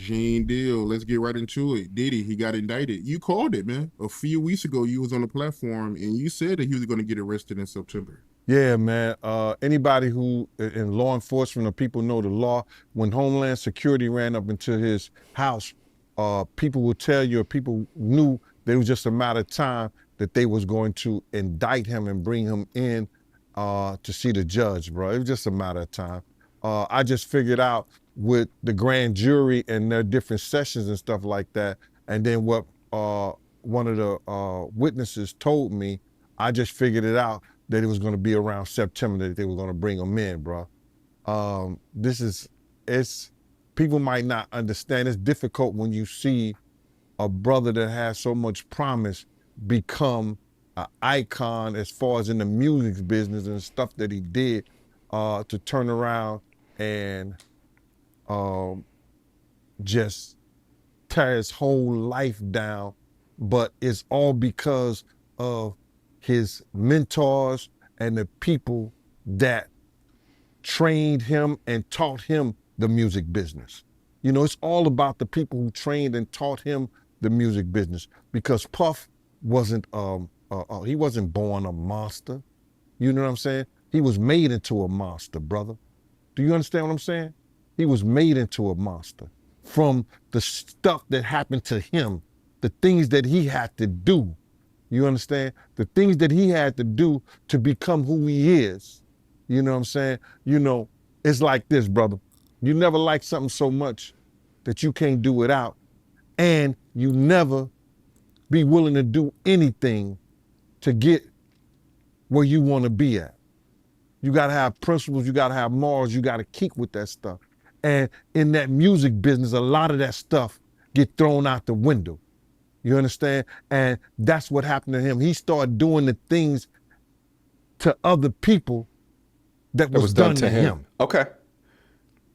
Gene Deal. Let's get right into it. Diddy, he got indicted. You called it, man. A few weeks ago, you was on the platform and you said that he was going to get arrested in September. Yeah, man. Anybody who in law enforcement or people know the law, when Homeland Security ran up into his house, people will tell you, or people knew that it was just a matter of time that they was going to indict him and bring him in to see the judge, bro. It was just a matter of time. I just figured out with the grand jury and their different sessions and stuff like that, and then what one of the witnesses told me, I just figured it out that it was going to be around September that they were going to bring him in, bro. People might not understand. It's difficult when you see a brother that has so much promise become an icon as far as in the music business and stuff that he did, to turn around and just tear his whole life down. But it's all because of his mentors and the people that trained him and taught him the music business. You know, it's all about the people who trained and taught him the music business, because Puff wasn't, he wasn't born a monster. You know what I'm saying? He was made into a monster, brother. Do you understand what I'm saying? He was made into a monster from the stuff that happened to him, the things that he had to do. You understand? The things that he had to do to become who he is. You know what I'm saying? You know, it's like this, brother. You never like something so much that you can't do without, and you never be willing to do anything to get where you want to be at. You gotta have principles, you gotta have morals, you gotta keep with that stuff. And in that music business, a lot of that stuff get thrown out the window. You understand? And that's what happened to him. He started doing the things to other people that was done to him. Okay.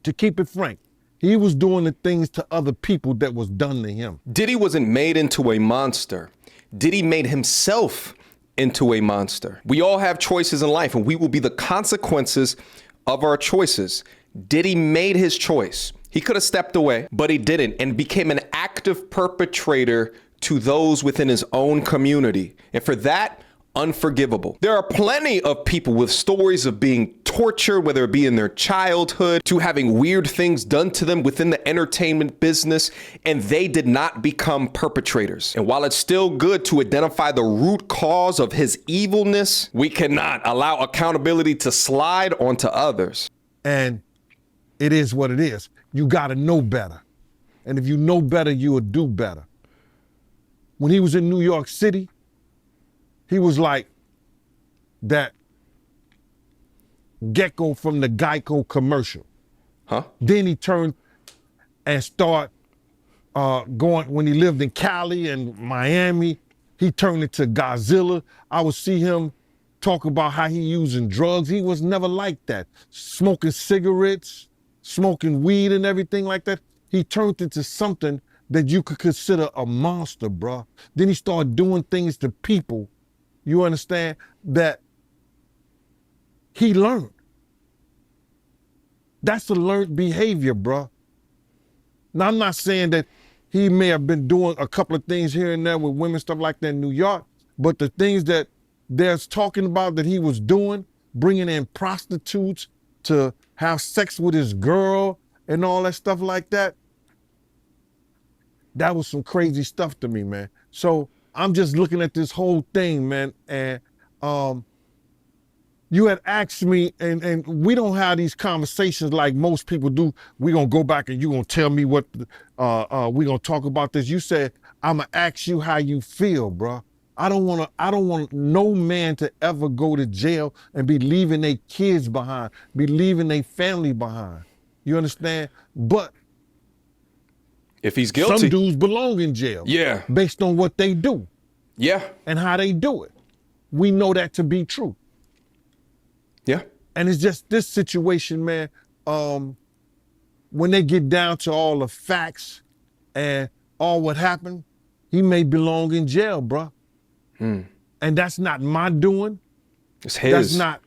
To keep it frank, he was doing the things to other people that was done to him. Diddy wasn't made into a monster. Diddy made himself into a monster. We all have choices in life, and we will be the consequences of our choices. Diddy made his choice. He could have stepped away, but he didn't, and became an active perpetrator to those within his own community. And for that, unforgivable. There are plenty of people with stories of being tortured, whether it be in their childhood, to having weird things done to them within the entertainment business, and they did not become perpetrators. And while it's still good to identify the root cause of his evilness, we cannot allow accountability to slide onto others. And it is what it is. You gotta know better. And if you know better, you will do better. When he was in New York City, he was like that gecko from the Geico commercial. Huh? Then he turned and started going, when he lived in Cali and Miami, he turned into Godzilla. I would see him talk about how he using drugs. He was never like that. Smoking cigarettes, smoking weed and everything like that. He turned into something that you could consider a monster, bruh. Then he started doing things to people, you understand, that he learned. That's a learned behavior, bruh. Now, I'm not saying that he may have been doing a couple of things here and there with women, stuff like that in New York, but the things that there's talking about that he was doing, bringing in prostitutes to have sex with his girl and all that stuff like that, that was some crazy stuff to me, man. So I'm just looking at this whole thing, man, and you had asked me, and we don't have these conversations like most people do. We're gonna go back and you're gonna tell me what, we're gonna talk about this. You said, I'm gonna ask you how you feel, bro. I don't want no man to ever go to jail and be leaving their kids behind, be leaving their family behind. You understand? But if he's guilty, some dudes belong in jail. Yeah. Based on what they do. Yeah. And how they do it. We know that to be true. Yeah. And it's just this situation, man, when they get down to all the facts and all what happened, he may belong in jail, bro. And that's not my doing. It's his. That's not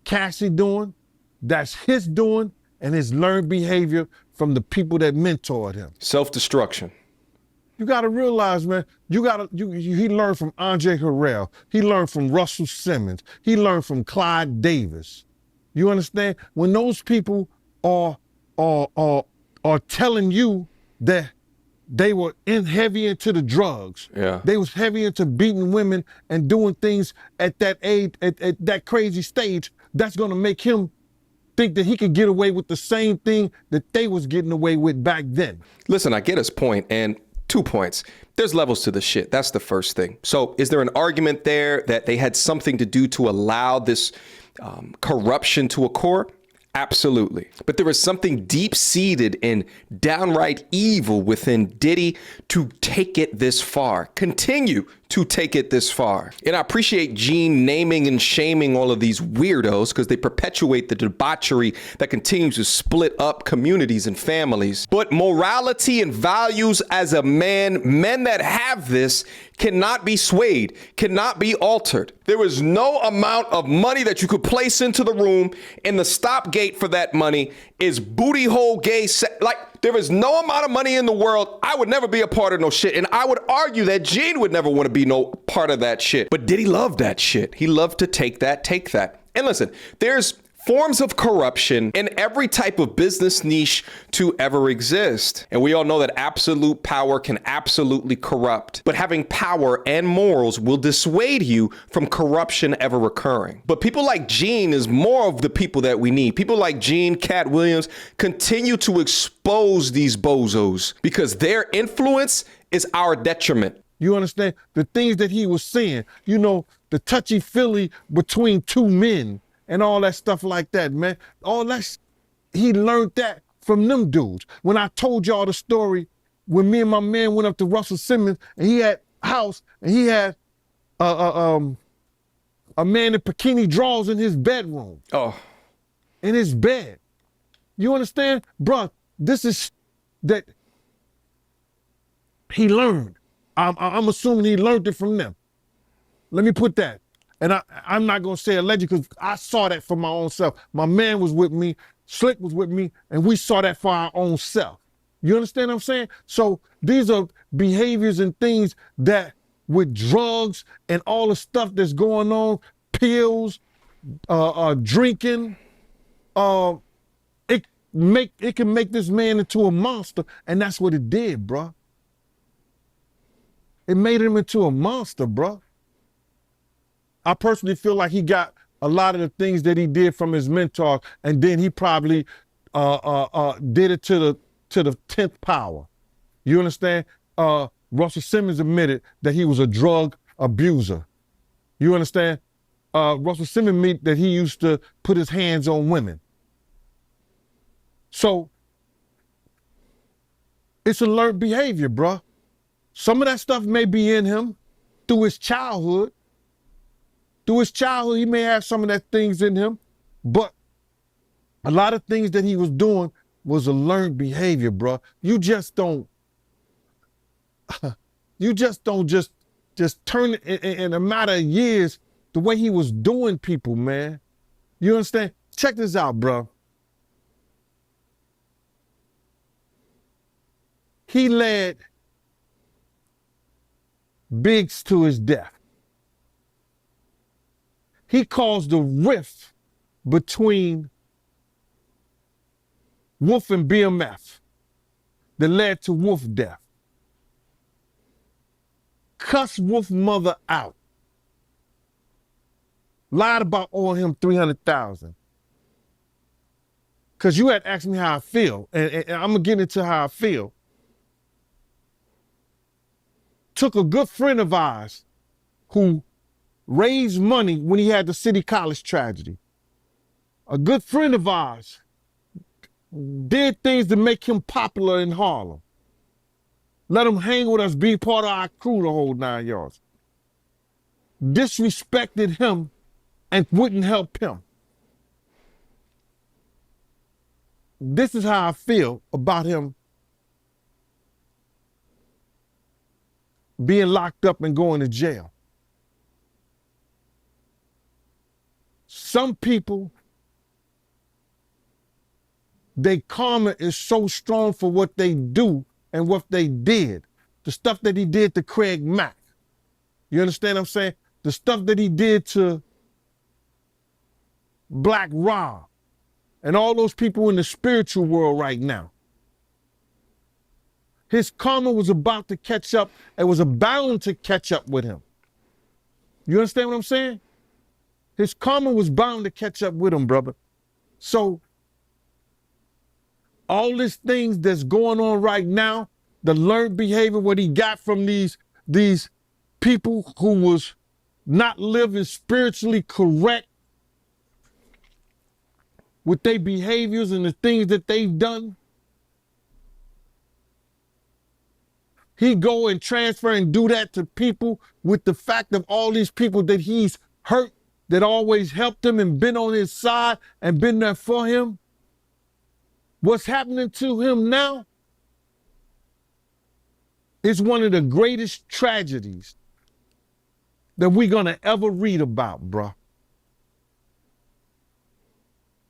Cassie doing. That's his doing and his learned behavior from the people that mentored him. Self-destruction. You got to realize, man, he learned from Andre Harrell. He learned from Russell Simmons. He learned from Clyde Davis. You understand? When those people are telling you that they were heavy into the drugs. Yeah. They was heavy into beating women and doing things at that age, at that crazy stage, that's going to make him think that he could get away with the same thing that they was getting away with back then. Listen, I get his point, and 2 points. There's levels to the shit. That's the first thing. So is there an argument there that they had something to do to allow this corruption to occur? Absolutely. But there is something deep-seated and downright evil within Diddy to take it this far, continue to take it this far. And I appreciate Gene naming and shaming all of these weirdos because they perpetuate the debauchery that continues to split up communities and families. But morality and values as a man, men that have this cannot be swayed, cannot be altered. There is no amount of money that you could place into the room, and the stop gate for that money is booty hole gay like, there is no amount of money in the world. I would never be a part of no shit. And I would argue that Gene would never want to be no part of that shit. But Diddy loved that shit. He loved to take that. And listen, there's forms of corruption in every type of business niche to ever exist. And we all know that absolute power can absolutely corrupt. But having power and morals will dissuade you from corruption ever occurring. But people like Gene is more of the people that we need. People like Gene, Cat Williams continue to expose these bozos because their influence is our detriment. You understand? The things that he was saying, you know, the touchy-feely between two men and all that stuff like that, man. All that, he learned that from them dudes. When I told y'all the story, when me and my man went up to Russell Simmons and he had a house and he had a man in bikini drawers in his bedroom. Oh. In his bed. You understand? Bruh, this is that he learned. I'm assuming he learned it from them. Let me put that. And I'm not going to say alleged because I saw that for my own self. My man was with me, Slick was with me, and we saw that for our own self. You understand what I'm saying? So these are behaviors and things that with drugs and all the stuff that's going on, pills, drinking, it can make this man into a monster, and that's what it did, bro. It made him into a monster, bro. I personally feel like he got a lot of the things that he did from his mentor, and then he probably did it to the 10th power. You understand? Russell Simmons admitted that he was a drug abuser. You understand? Russell Simmons admitted that he used to put his hands on women. So it's a learned behavior, bro. Some of that stuff may be in him through his childhood. Through his childhood, he may have some of that things in him, but a lot of things that he was doing was a learned behavior, bro. You just don't just turn it in a matter of years the way he was doing people, man. You understand? Check this out, bro. He led Biggs to his death. He caused a rift between Wolf and BMF that led to Wolf death. Cussed Wolf mother out. Lied about owing him $300,000. Cause you had asked me how I feel, and I'm gonna get into how I feel. Took a good friend of ours who raised money when he had the City College tragedy. A good friend of ours did things to make him popular in Harlem. Let him hang with us, be part of our crew the whole 9 yards. Disrespected him and wouldn't help him. This is how I feel about him being locked up and going to jail. Some people their karma is so strong for what they do and what they did. The stuff that he did to Craig Mack. You understand what I'm saying? The stuff that he did to Black Rob and all those people in the spiritual world right now. His karma was about to catch up and was bound to catch up with him. You understand what I'm saying? His karma was bound to catch up with him, brother. So all these things that's going on right now, the learned behavior, what he got from these people who was not living spiritually correct with their behaviors and the things that they've done, he go and transfer and do that to people with the fact of all these people that he's hurt, that always helped him and been on his side and been there for him. What's happening to him now is one of the greatest tragedies that we're gonna ever read about, bruh.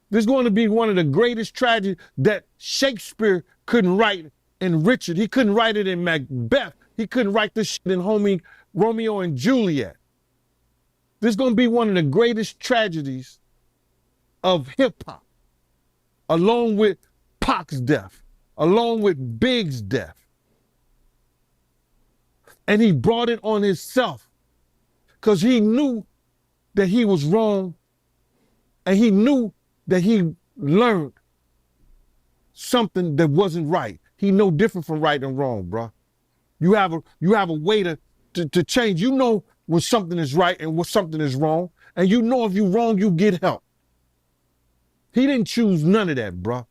This is going to be one of the greatest tragedies that Shakespeare couldn't write in Richard. He couldn't write it in Macbeth. He couldn't write this shit in Romeo and Juliet. This is going to be one of the greatest tragedies of hip hop, along with Pac's death, along with Big's death. And he brought it on himself because he knew that he was wrong, and he knew that he learned something that wasn't right. He know different from right and wrong, bro. You have a way to change. You know when something is right and when something is wrong, and you know if you're wrong, you get help. He didn't choose none of that, bro.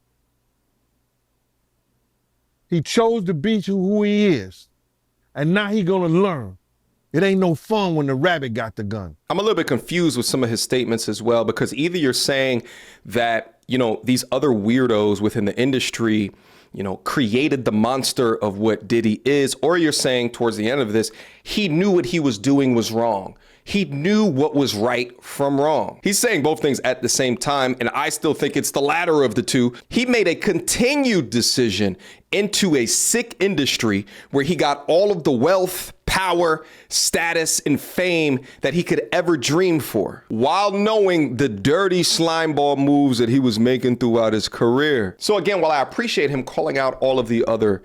He chose to be who he is, and now he gonna learn. It ain't no fun when the rabbit got the gun. I'm a little bit confused with some of his statements as well, because either you're saying that, you know, these other weirdos within the industry, you know, created the monster of what Diddy is, or you're saying towards the end of this, he knew what he was doing was wrong. He knew what was right from wrong. He's saying both things at the same time, and I still think it's the latter of the two. He made a continued decision into a sick industry where he got all of the wealth, power, status, and fame that he could ever dream for, while knowing the dirty slimeball moves that he was making throughout his career. So again, while I appreciate him calling out all of the other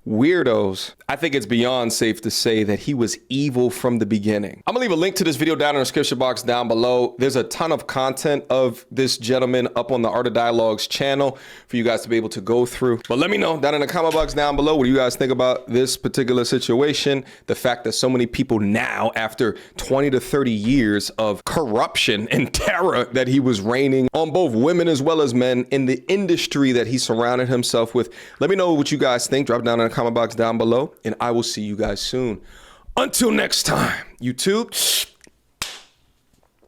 weirdos, I think it's beyond safe to say that he was evil from the beginning. I'm gonna leave a link to this video down in the description box down below. There's a ton of content of this gentleman up on the Art of Dialogue's channel for you guys to be able to go through. But let me know down in the comment box down below, what do you guys think about this particular situation? The fact that so many people now, after 20 to 30 years of corruption and terror that he was reigning on both women as well as men in the industry that he surrounded himself with. Let me know what you guys think. Drop it down in the comment box down below, and I will see you guys soon. Until next time, YouTube,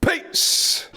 peace.